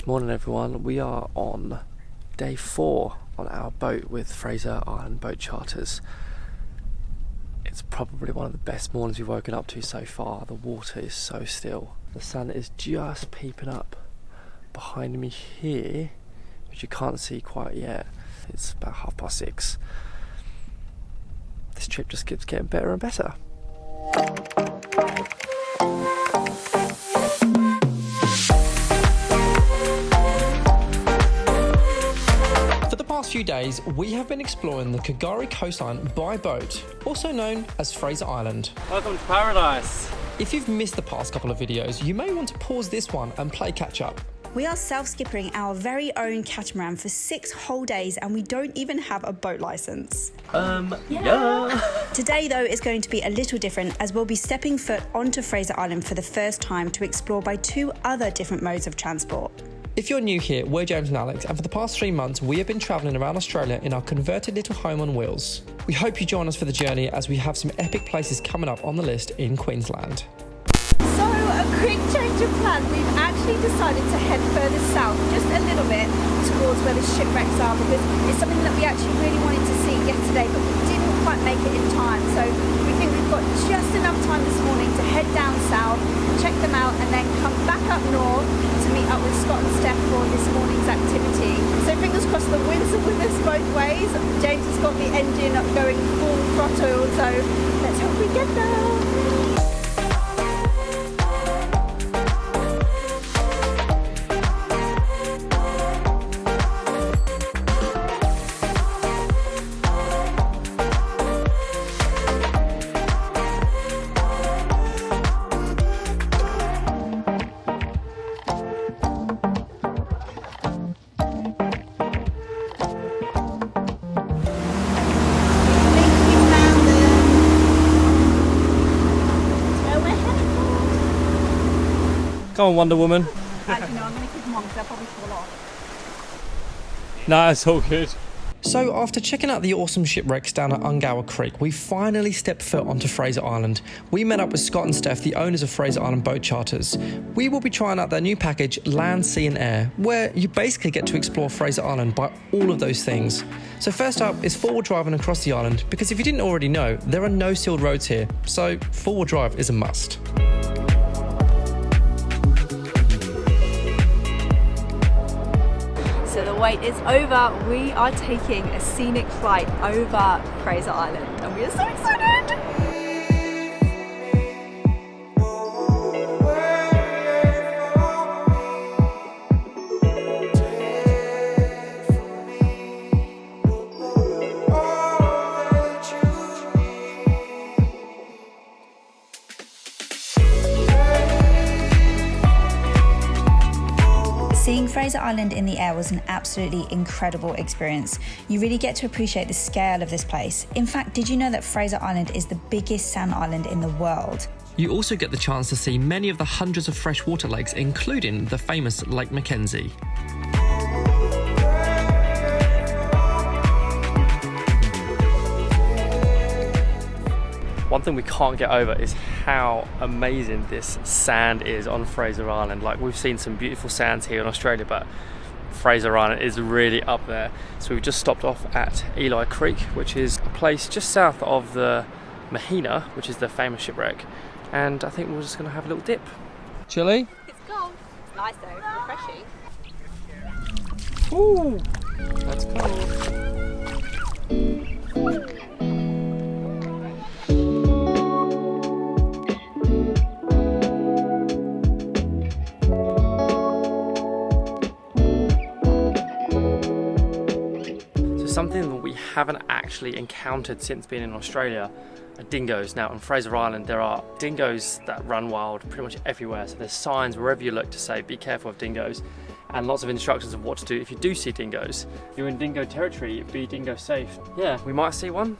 Morning everyone, we are on day 4 on our boat with Fraser Island Boat Charters. It's probably one of the best mornings we've woken up to so far. The water is so still. The sun is just peeping up behind me here, which you can't see quite yet. It's about 6:30. This trip just keeps getting better and better. For the past few days, we have been exploring the Kagari coastline by boat, also known as Fraser Island. Welcome to paradise! If you've missed the past couple of videos, you may want to pause this one and play catch up. We are self-skippering our very own catamaran for 6 whole days and we don't even have a boat licence. Yeah. Today though is going to be a little different as we'll be stepping foot onto Fraser Island for the first time to explore by 2 other different modes of transport. If you're new here, we're James and Alex, and for the past 3 months we have been travelling around Australia in our converted little home on wheels. We hope you join us for the journey as we have some epic places coming up on the list in Queensland. So, a quick change of plan. We've actually decided to head further south, just a little bit, towards where the shipwrecks are, because it's something that we actually really wanted to see yesterday, but we didn't quite make it in time. So we think we've got just enough time this morning to head down south, check them out, and then come back up north to meet up with Scott and Steph for this morning's activity. So fingers crossed the winds are with us both ways. James has got the engine going full throttle, so let's hope we get there. Go on, Wonder Woman. Actually, no, I'm going to keep them on because they'll probably fall off. No, it's all good. So after checking out the awesome shipwrecks down at Ungower Creek, we finally stepped foot onto Fraser Island. We met up with Scott and Steph, the owners of Fraser Island Boat Charters. We will be trying out their new package, Land, Sea and Air, where you basically get to explore Fraser Island by all of those things. So first up is forward driving across the island, because if you didn't already know, there are no sealed roads here, so forward drive is a must. So the wait is over. We are taking a scenic flight over Fraser Island and we are so excited! Seeing Fraser Island in the air was an absolutely incredible experience. You really get to appreciate the scale of this place. In fact, did you know that Fraser Island is the biggest sand island in the world? You also get the chance to see many of the hundreds of freshwater lakes, including the famous Lake Mckenzie. One thing we can't get over is how amazing this sand is on Fraser Island. Like, we've seen some beautiful sands here in Australia, but Fraser Island is really up there. So we've just stopped off at Eli Creek, which is a place just south of the Maheno, which is the famous shipwreck. And I think we're just going to have a little dip. Chilly? It's cold. It's nice though, refreshing. Ooh, that's cold. Something that we haven't actually encountered since being in Australia are dingoes. Now on Fraser Island there are dingoes that run wild pretty much everywhere, so there's signs wherever you look to say be careful of dingoes, and lots of instructions of what to do if you do see dingoes. If you're in dingo territory, be dingo safe. Yeah, we might see one,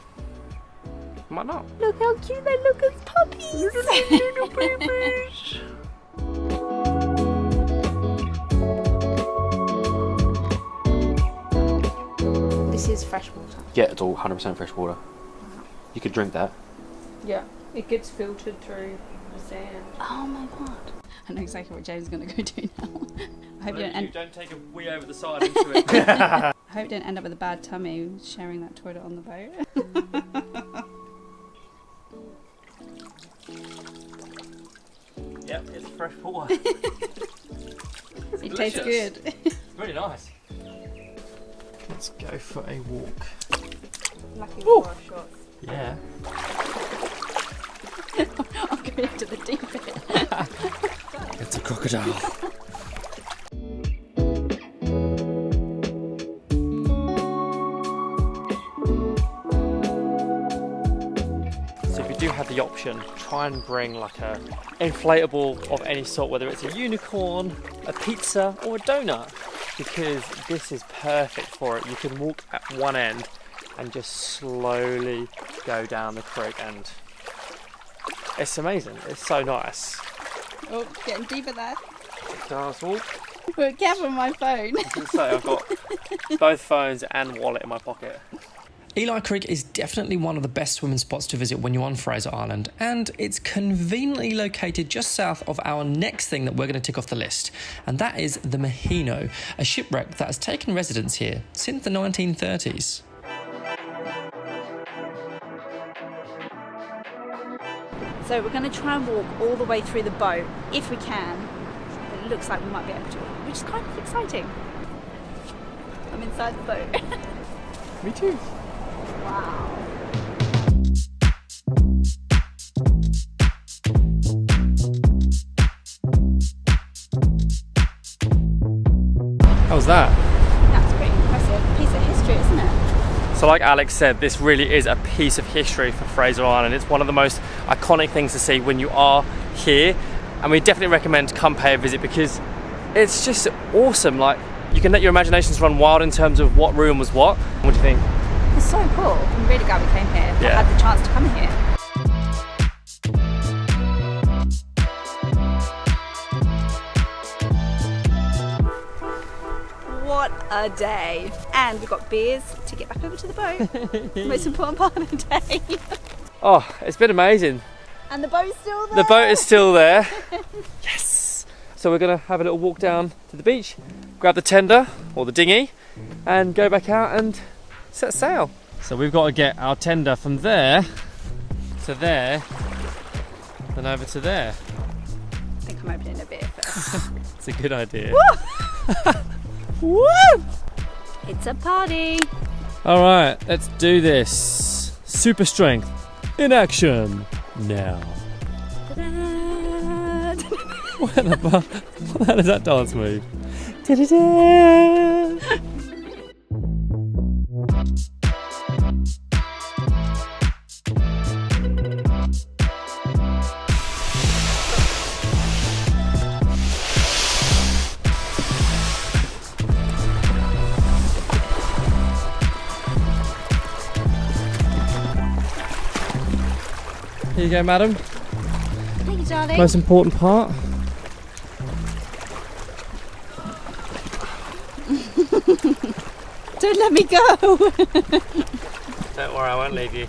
might not. Look how cute they look as puppies! Little babies! This is fresh water. Yeah, it's all 100% fresh water. You could drink that. Yeah, it gets filtered through the sand. Oh my god. I know exactly what James is going to go do now. I hope Don't take a wee over the side into it. I hope you don't end up with a bad tummy sharing that toilet on the boat. Yep, it's fresh water. It tastes good. It's really nice. Let's go for a walk. Lucky we wore shorts. Yeah. I'll go into the deep end. It's a crocodile. So if you do have the option, try and bring like a inflatable of any sort, whether it's a unicorn, a pizza or a donut, because this is perfect for it. You can walk at one end and just slowly go down the creek, and it's amazing. It's so nice. Oh, getting deeper there. Nice walk. But careful with my phone. I was going to say, I've got both phones and wallet in my pocket. Eli Creek is definitely one of the best swimming spots to visit when you're on Fraser Island, and it's conveniently located just south of our next thing that we're going to tick off the list, and that is the Maheno, a shipwreck that has taken residence here since the 1930s. So we're going to try and walk all the way through the boat, if we can. It looks like we might be able to, which is kind of exciting. I'm inside the boat. Me too. Wow. How was that? That's pretty impressive. Piece of history, isn't it? So like Alex said, this really is a piece of history for Fraser Island. It's one of the most iconic things to see when you are here, and we definitely recommend to come pay a visit because it's just awesome. Like, you can let your imaginations run wild in terms of what room was what. What do you think? It's so cool. I'm really glad we came here. Yeah. I had the chance to come here. What a day. And we've got beers to get back over to the boat. The most important part of the day. Oh, it's been amazing. And the boat's still there. The boat is still there. Yes. So we're going to have a little walk down to the beach, grab the tender or the dinghy and go back out and set sail. So we've got to get our tender from there to there, then over to there. I think I'm opening a beer first. It's a good idea. Woo! It's a party. All right, let's do this. Super strength in action now. What the hell is that dance move? Here you go, madam. Thank you, darling. Most important part. Don't let me go. Don't worry, I won't leave you.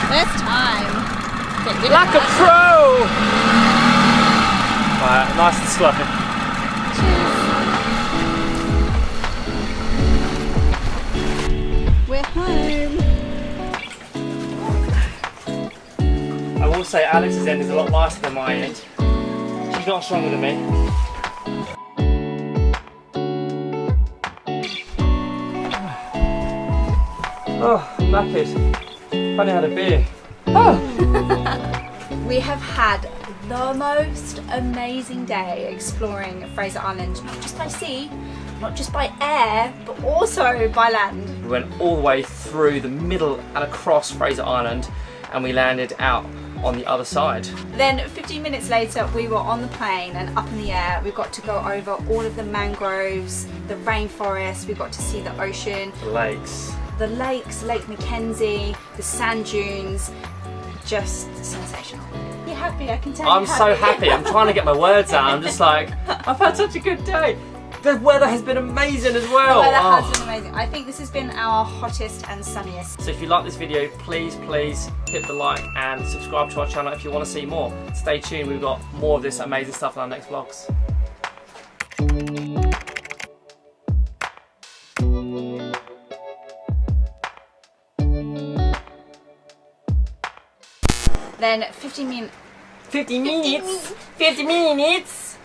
First time. Get good Like a at pro! Right, nice and slow. that. We're home. I will say Alex's end is a lot nicer than my end. She's not stronger than me. Oh, I'm knackered. Funny had a beer. We have had the most amazing day exploring Fraser Island, not just by sea, not just by air, but also by land. We went all the way through the middle and across Fraser Island, and we landed out on the other side. Then 15 minutes later we were on the plane and up in the air. We got to go over all of the mangroves, the rainforest, we got to see the ocean, The lakes. the lakes, Lake Mckenzie, the sand dunes, just sensational. You're happy, I can tell I'm you're so happy. I'm trying to get my words out. I'm just like, I've had such a good day. The weather has been amazing as well. The weather has been amazing. I think this has been our hottest and sunniest. So if you like this video, please hit the like and subscribe to our channel if you want to see more. Stay tuned, we've got more of this amazing stuff in our next vlogs. Then 50 minutes. 50 minutes! 50 minutes!